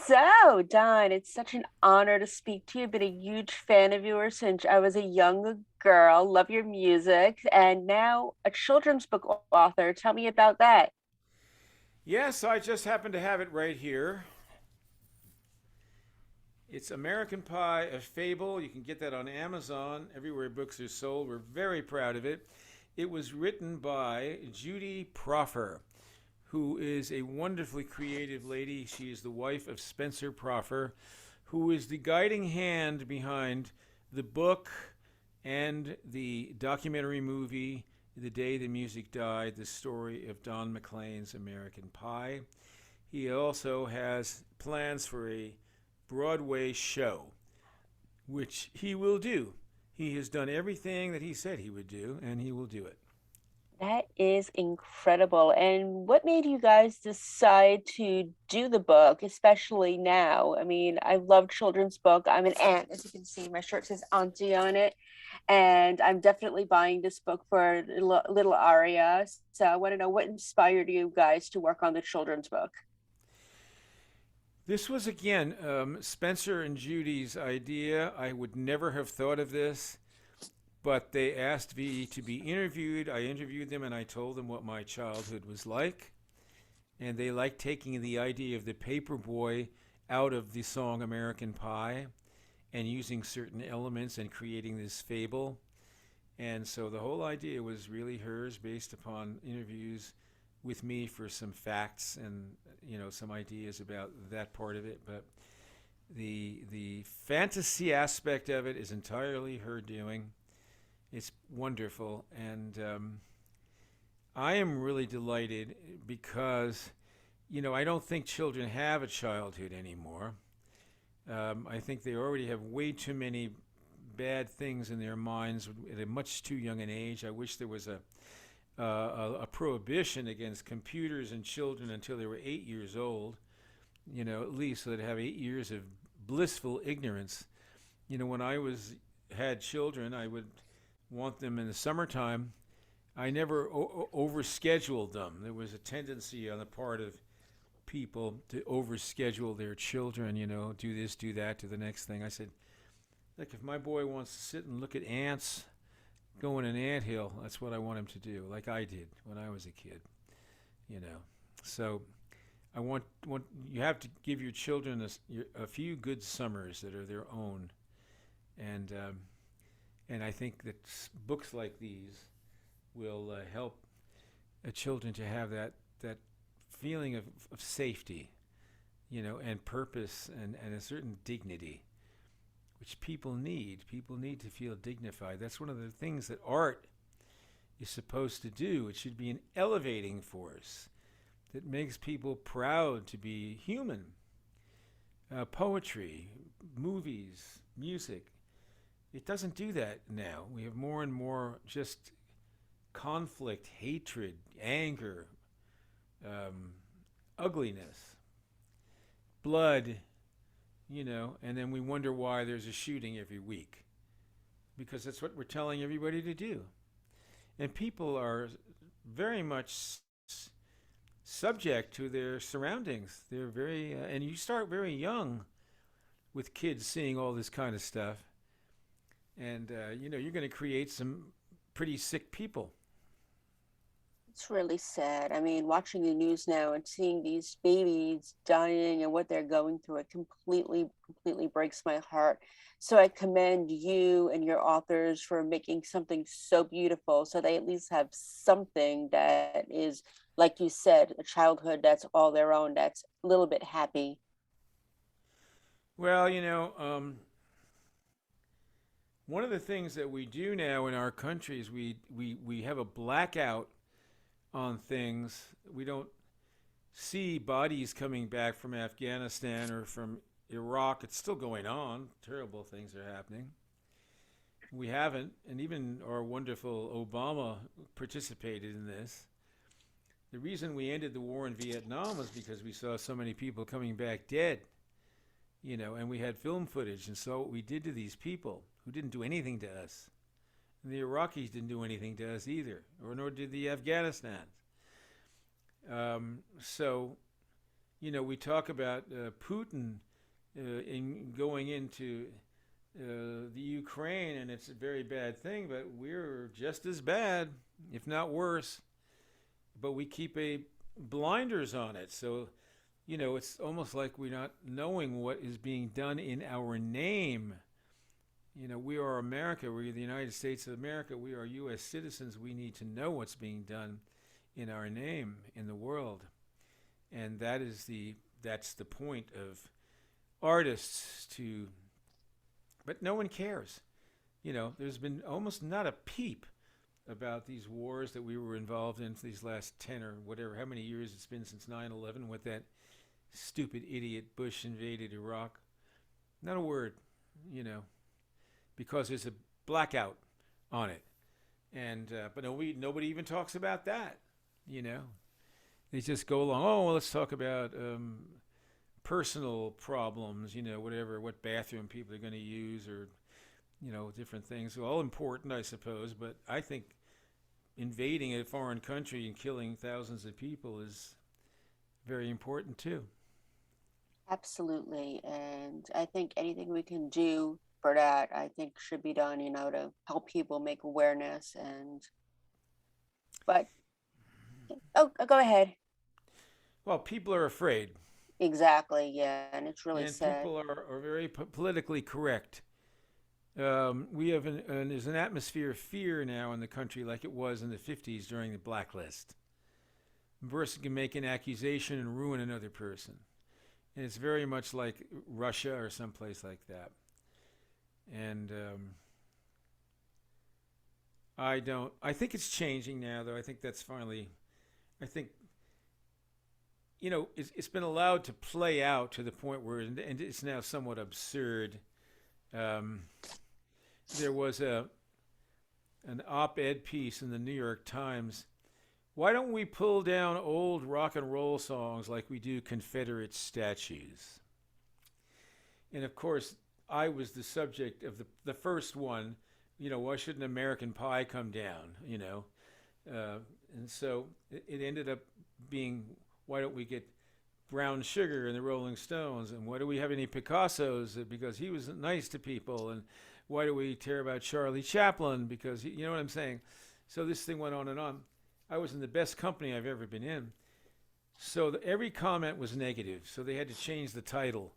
So, Don, it's such an honor to speak to you. I've been a huge fan of yours since I was a young girl. Love your music. And now a children's book author. Tell me about that. Yes, I just happen to have it right here. It's American Pie, a Fable. You can get that on Amazon, everywhere books are sold. We're very proud of it. It was written by Judy Proffer, who is a wonderfully creative lady. She is the wife of Spencer Proffer, who is the guiding hand behind the book and the documentary movie, The Day the Music Died, the story of Don McLean's American Pie. He also has plans for a Broadway show, which he will do. He has done everything that he said he would do, and he will do it. That is incredible. And what made you guys decide to do the book, especially now? I mean, I love children's book. I'm an aunt, as you can see. My shirt says Auntie on it. And I'm definitely buying this book for little Aria. So I want to know what inspired you guys to work on the children's book. This was again Spencer and Judy's idea. I would never have thought of this, but they asked me to be interviewed. I interviewed them and I told them what my childhood was like. And they liked taking the idea of the paper boy out of the song American Pie and using certain elements and creating this fable. And so the whole idea was really hers based upon interviews with me for some facts and some ideas about that part of it. But the fantasy aspect of it is entirely her doing. It's wonderful, and I am really delighted because I don't think children have a childhood anymore. I think they already have way too many bad things in their minds at a much too young an age. I wish there was a prohibition against computers and children until they were 8 years old, at least so they'd have 8 years of blissful ignorance. When I had children, I would want them in the summertime. I never overscheduled them. There was a tendency on the part of people to overschedule their children, do this, do that, do the next thing. I said, look, if my boy wants to sit and look at ants go in an anthill, that's what I want him to do, like I did when I was a kid, you know. So I want you have to give your children a few good summers that are their own, and and I think that books like these will help children to have that feeling of safety, and purpose and a certain dignity, which people need. People need to feel dignified. That's one of the things that art is supposed to do. It should be an elevating force that makes people proud to be human. Poetry, movies, music, it doesn't do that now. We have more and more just conflict, hatred, anger, um, ugliness, blood, and then we wonder why there's a shooting every week because that's what we're telling everybody to do. And people are very much subject to their surroundings. They're very, and you start very young with kids seeing all this kind of stuff, and you're going to create some pretty sick people. It's really sad. I mean, watching the news now and seeing these babies dying and what they're going through, it completely breaks my heart. So I commend you and your authors for making something so beautiful so they at least have something that is, like you said, a childhood that's all their own, that's a little bit happy. Well, one of the things that we do now in our country is we have a blackout on things. We don't see bodies coming back from Afghanistan or from Iraq. It's still going on. Terrible things are happening. We haven't, and even our wonderful Obama participated in this. The reason we ended the war in Vietnam was because we saw so many people coming back dead, and we had film footage and saw what we did to these people who didn't do anything to us. And the Iraqis didn't do anything to us either, or nor did the Afghanistans. So we talk about Putin in going into the Ukraine, and it's a very bad thing, but we're just as bad, if not worse. But we keep a blinders on it. So, it's almost like we're not knowing what is being done in our name. We are America. We're the United States of America. We are U.S. citizens. We need to know what's being done in our name in the world, and that's the point of artists to. But no one cares. There's been almost not a peep about these wars that we were involved in for these last 10 or whatever, how many years it's been since 9/11 with that stupid idiot Bush invaded Iraq. Not a word, you know, because there's a blackout on it. And but nobody even talks about that, you know. They just go along. Oh, well, let's talk about personal problems, whatever, what bathroom people are going to use, or different things. All important, I suppose. But I think invading a foreign country and killing thousands of people is very important too. Absolutely. And I think anything we can do for that, I think should be done, to help people make awareness. But, oh, go ahead. Well, people are afraid, Exactly. Yeah. And it's really and sad. people are very politically correct. We have there's an atmosphere of fear now in the country like it was in the 50s during the blacklist. A person can make an accusation and ruin another person. And it's very much like Russia or someplace like that. And I think it's changing now, though. I think that's finally, I think, it's been allowed to play out to the point where and it's now somewhat absurd. Um, there was an op-ed piece in the New York Times. Why don't we pull down old rock and roll songs like we do Confederate statues? And of course, I was the subject of the first one. Why shouldn't American Pie come down? Uh, and so it ended up being, why don't we get Brown Sugar and the Rolling Stones? And why do we have any Picassos? Because he was nice to people. And why do we care about Charlie Chaplin? Because, you know what I'm saying? So this thing went on and on. I was in the best company I've ever been in. So every comment was negative. So they had to change the title.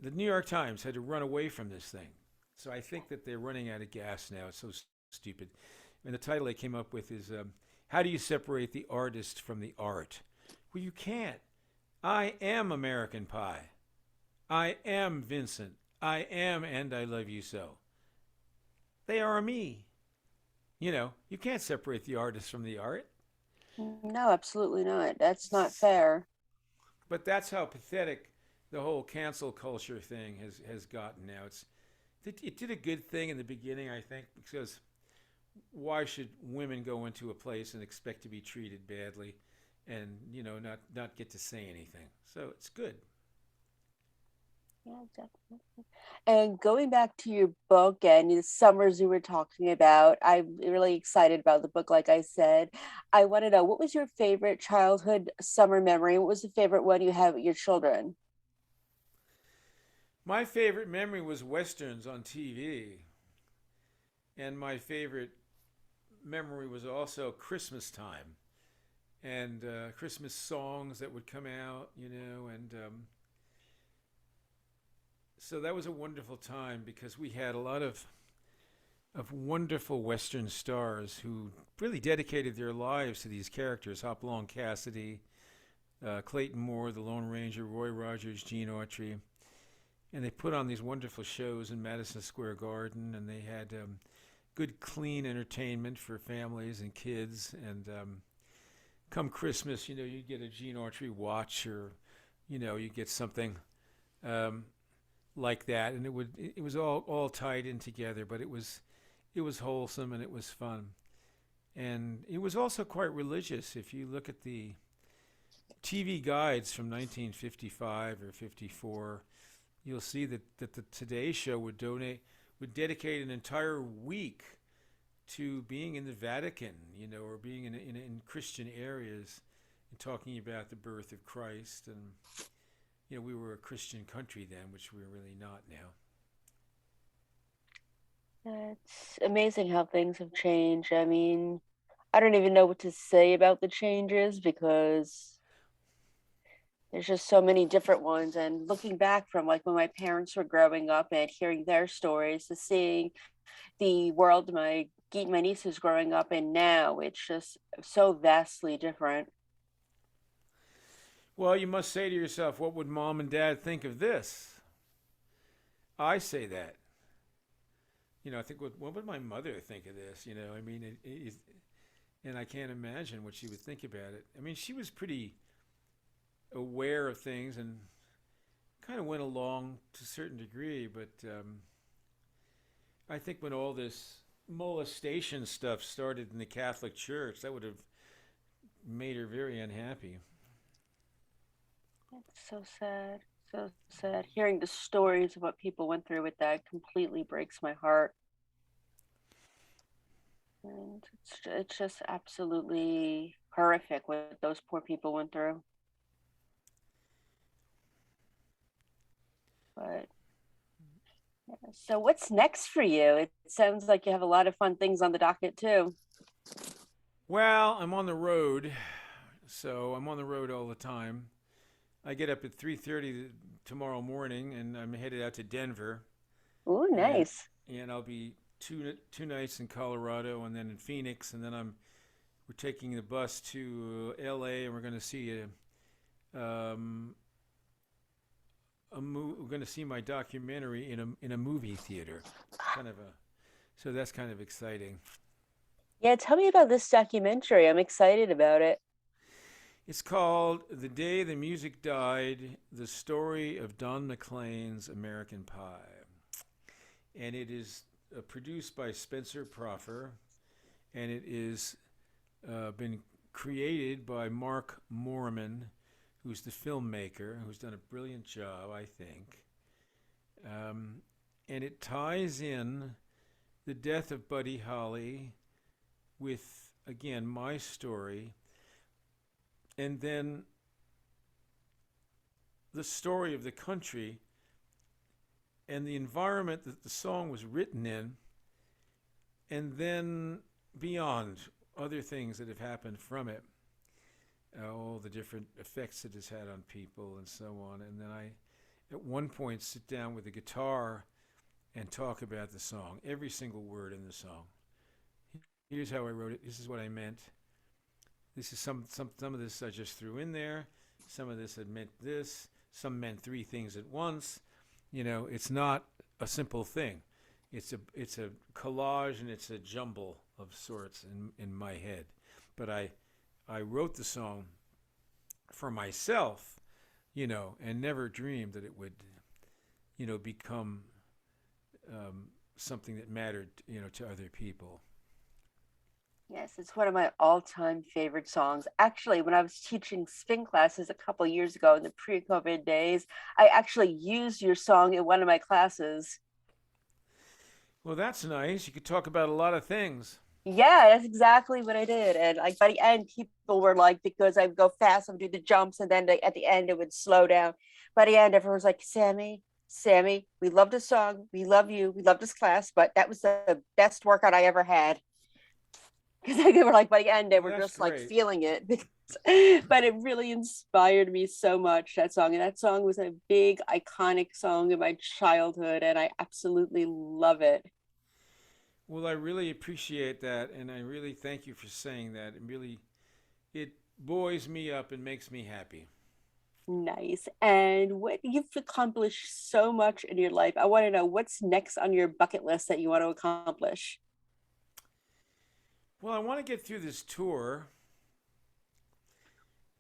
The New York Times had to run away from this thing. So I think that they're running out of gas now. It's so stupid. And the title they came up with is How Do You Separate the Artist from the Art? Well, you can't. I am American Pie. I am Vincent. I am And I Love You So. They are me. You can't separate the artist from the art. No, absolutely not. That's not fair. But that's how pathetic the whole cancel culture thing has gotten now. It did a good thing in the beginning, I think, because why should women go into a place and expect to be treated badly and, not get to say anything? So it's good. Yeah, definitely. And going back to your book and the summers you were talking about, I'm really excited about the book. Like I said, I want to know, what was your favorite childhood summer memory? What was the favorite one you have with your children? My favorite memory was westerns on TV, and my favorite memory was also Christmas time and Christmas songs that would come out, and so that was a wonderful time because we had a lot of wonderful Western stars who really dedicated their lives to these characters. Hopalong Cassidy, Clayton Moore, the Lone Ranger, Roy Rogers, Gene Autry. And they put on these wonderful shows in Madison Square Garden, and they had good, clean entertainment for families and kids. And come Christmas, you get a Gene Autry watch, or you get something like that, and it was all tied in together. But it was wholesome and it was fun, and it was also quite religious. If you look at the TV guides from 1955 or 54, you'll see that the Today Show would dedicate an entire week to being in the Vatican, or being in Christian areas talking about the birth of Christ. And, we were a Christian country then, which we're really not now. It's amazing how things have changed. I mean, I don't even know what to say about the changes because there's just so many different ones. And looking back from like when my parents were growing up and hearing their stories to seeing the world my niece is growing up in now, it's just so vastly different. Well, you must say to yourself, what would mom and dad think of this? I say that. I think, what would my mother think of this? I mean, and I can't imagine what she would think about it. I mean, she was pretty aware of things and kind of went along to a certain degree, but I think when all this molestation stuff started in the Catholic Church, that would have made her very unhappy. It's so sad. So sad. Hearing the stories of what people went through with that completely breaks my heart. And it's just absolutely horrific what those poor people went through. But yeah. So what's next for you? It sounds like you have a lot of fun things on the docket too. Well, I'm on the road, so I'm on the road all the time. I get up at 3:30 tomorrow morning, and I'm headed out to Denver, Ooh, and nice. I'll be two nights in Colorado, and then in Phoenix, and then we're taking the bus to L.A. and we're going to see um, we're going to see my documentary in a movie theater, kind of a so that's kind of exciting. Yeah, tell me about this documentary. I'm excited about it. It's called "The Day the Music Died: The Story of Don McLean's American Pie," and it is produced by Spencer Proffer, and it is been created by Mark Morman, who's the filmmaker, who's done a brilliant job, I think. Um, and it ties in the death of Buddy Holly with, again, my story, and then the story of the country and the environment that the song was written in, and then beyond other things that have happened from it, all the different effects it has had on people and so on. And then I, at one point, sit down with the guitar and talk about the song, every single word in the song. Here's how I wrote it. This is what I meant. This is some of this I just threw in there. Some of this had meant this. Some meant three things at once. It's not a simple thing. It's a collage, and it's a jumble of sorts in my head. But I wrote the song for myself, and never dreamed that it would, become something that mattered, to other people. Yes, it's one of my all-time favorite songs. Actually, when I was teaching spin classes a couple years ago in the pre-COVID days, I actually used your song in one of my classes. Well, that's nice. You could talk about a lot of things. Yeah, that's exactly what I did. And like by the end, people were like, because I would go fast, I would do the jumps, and then at the end, it would slow down. By the end, everyone was like, Sammi, we love this song. We love you. We love this class, but that was the best workout I ever had. Because they were like, by the end, they Well, were that's just like great. feeling it. But it really inspired me so much, that song. And that song was a big, iconic song in my childhood, and I absolutely love it. Well, I really appreciate that, and I really thank you for saying that. It buoys me up and makes me happy. Nice. And what you've accomplished so much in your life. I want to know what's next on your bucket list that you want to accomplish. Well, I want to get through this tour,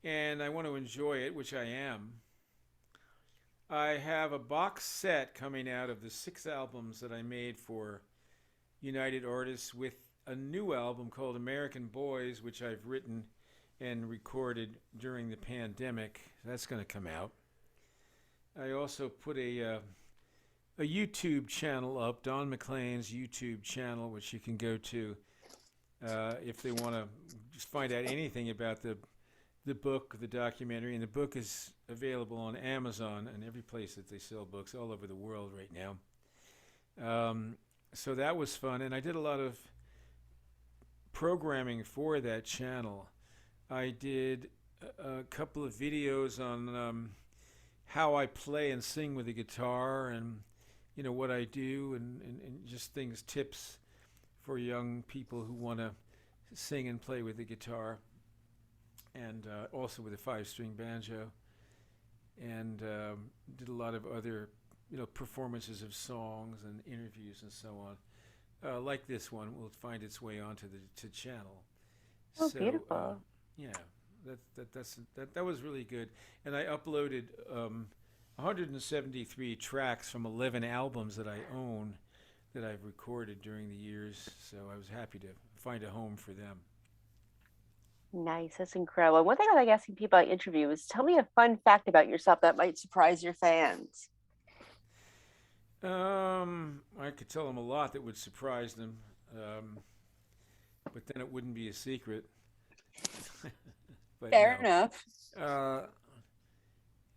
and I want to enjoy it, which I am. I have a box set coming out of the 6 albums that I made for United Artists, with a new album called American Boys, which I've written and recorded during the pandemic. That's going to come out. I also put a YouTube channel up, Don McLean's YouTube channel, which you can go to if they want to just find out anything about the book, the documentary, and the book is available on Amazon and every place that they sell books all over the world right now. So that was fun, and I did a lot of programming for that channel. I did a couple of videos on how I play and sing with the guitar, and what I do, and just things, tips for young people who want to sing and play with the guitar, and also with a five-string banjo, and did a lot of other performances of songs and interviews and so on. Like this one will find its way onto the channel. Oh, So beautiful. yeah, that was really good, and I uploaded 173 tracks from 11 albums that I own that I've recorded during the years. So I was happy to find a home for them. Nice. That's incredible. One thing I like asking people I interview is tell me a fun fact about yourself that might surprise your fans. I could tell them a lot that would surprise them, um, but then it wouldn't be a secret. But Fair no, enough. uh,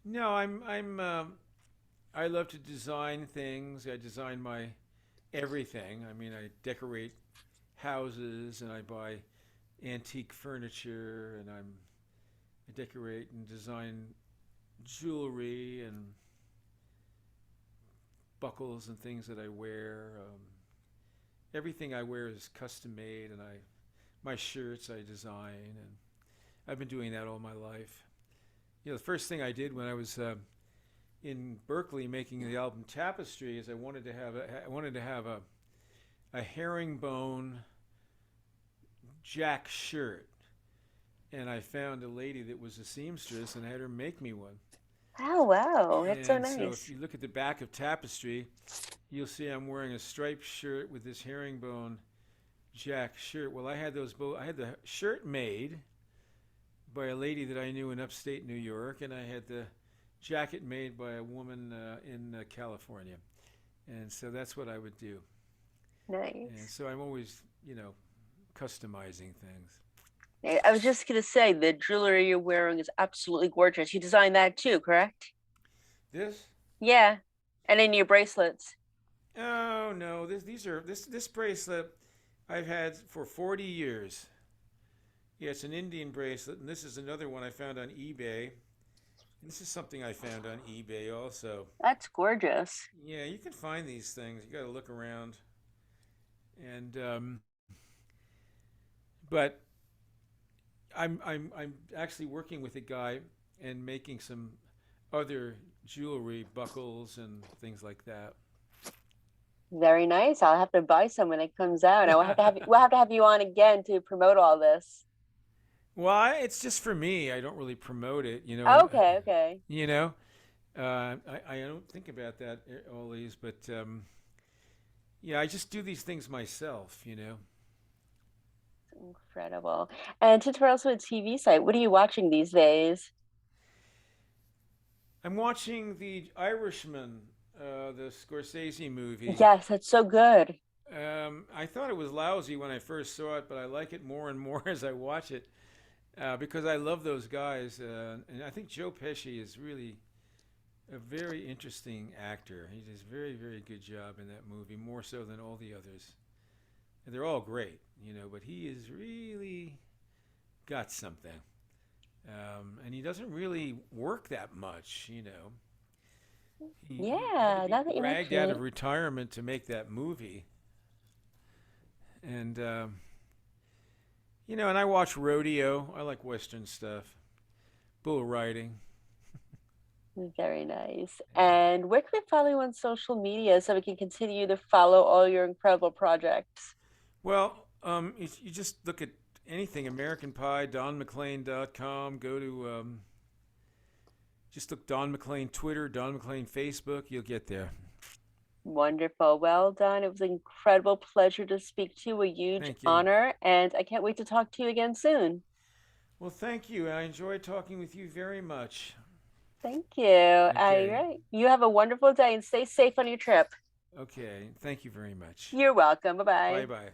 no, I love to design things. I design my everything. I mean, I decorate houses and I buy antique furniture, and I decorate and design jewelry and buckles and things that I wear. Everything I wear is custom made, and my shirts I design, and I've been doing that all my life. The first thing I did when I was in Berkeley making the album Tapestry is I wanted to have a herringbone jack shirt, and I found a lady that was a seamstress and I had her make me one. Oh, wow. That's so And so if nice. you look at the back of Tapestry, you'll see I'm wearing a striped shirt with this herringbone jack shirt. Well, I had the shirt made by a lady that I knew in upstate New York, and I had the jacket made by a woman in California. And so that's what I would do. And Nice. so I'm always, customizing things. I was just gonna say the jewelry you're wearing is absolutely gorgeous. You designed that too, correct? This? Yeah. And then your bracelets. Oh no, this bracelet I've had for 40 years. Yeah, it's an Indian bracelet, and this is another one I found on eBay. And this is something I found on eBay also. That's gorgeous. Yeah, you can find these things. You got to look around. And but I'm actually working with a guy and making some other jewelry, buckles and things like that. Very nice. I'll have to buy some when it comes out. I will have to have we'll have to have you on again to promote all this. Well, it's just for me. I don't really promote it, Okay, okay. you know. I don't think about that always, but yeah, I just do these things myself. Incredible. And since we're also a TV site, what are you watching these days? I'm watching The Irishman, the Scorsese movie. Yes, that's so good. I thought it was lousy when I first saw it, but I like it more and more as I watch it because I love those guys. And I think Joe Pesci is really a very interesting actor. He does a very, very good job in that movie, more so than all the others. And they're all great, but he has really got something. And he doesn't really work that much. He had to Yeah, be now that you dragged mention out it. of retirement to make that movie. And, and I watch rodeo. I like Western stuff, bull riding. Very nice. Yeah. And where can we follow you on social media so we can continue to follow all your incredible projects? Well, if you just look at anything, American Pie, DonMcLean.com, go to just look Don McLean Twitter, Don McLean Facebook, you'll get there. Wonderful. Well done. It was an incredible pleasure to speak to you, a huge Thank you. honor, and I can't wait to talk to you again soon. Well, thank you. I enjoyed talking with you very much. Thank you. All Okay. right. You have a wonderful day and stay safe on your trip. Okay. Thank you very much. You're welcome. Bye Bye-bye. bye.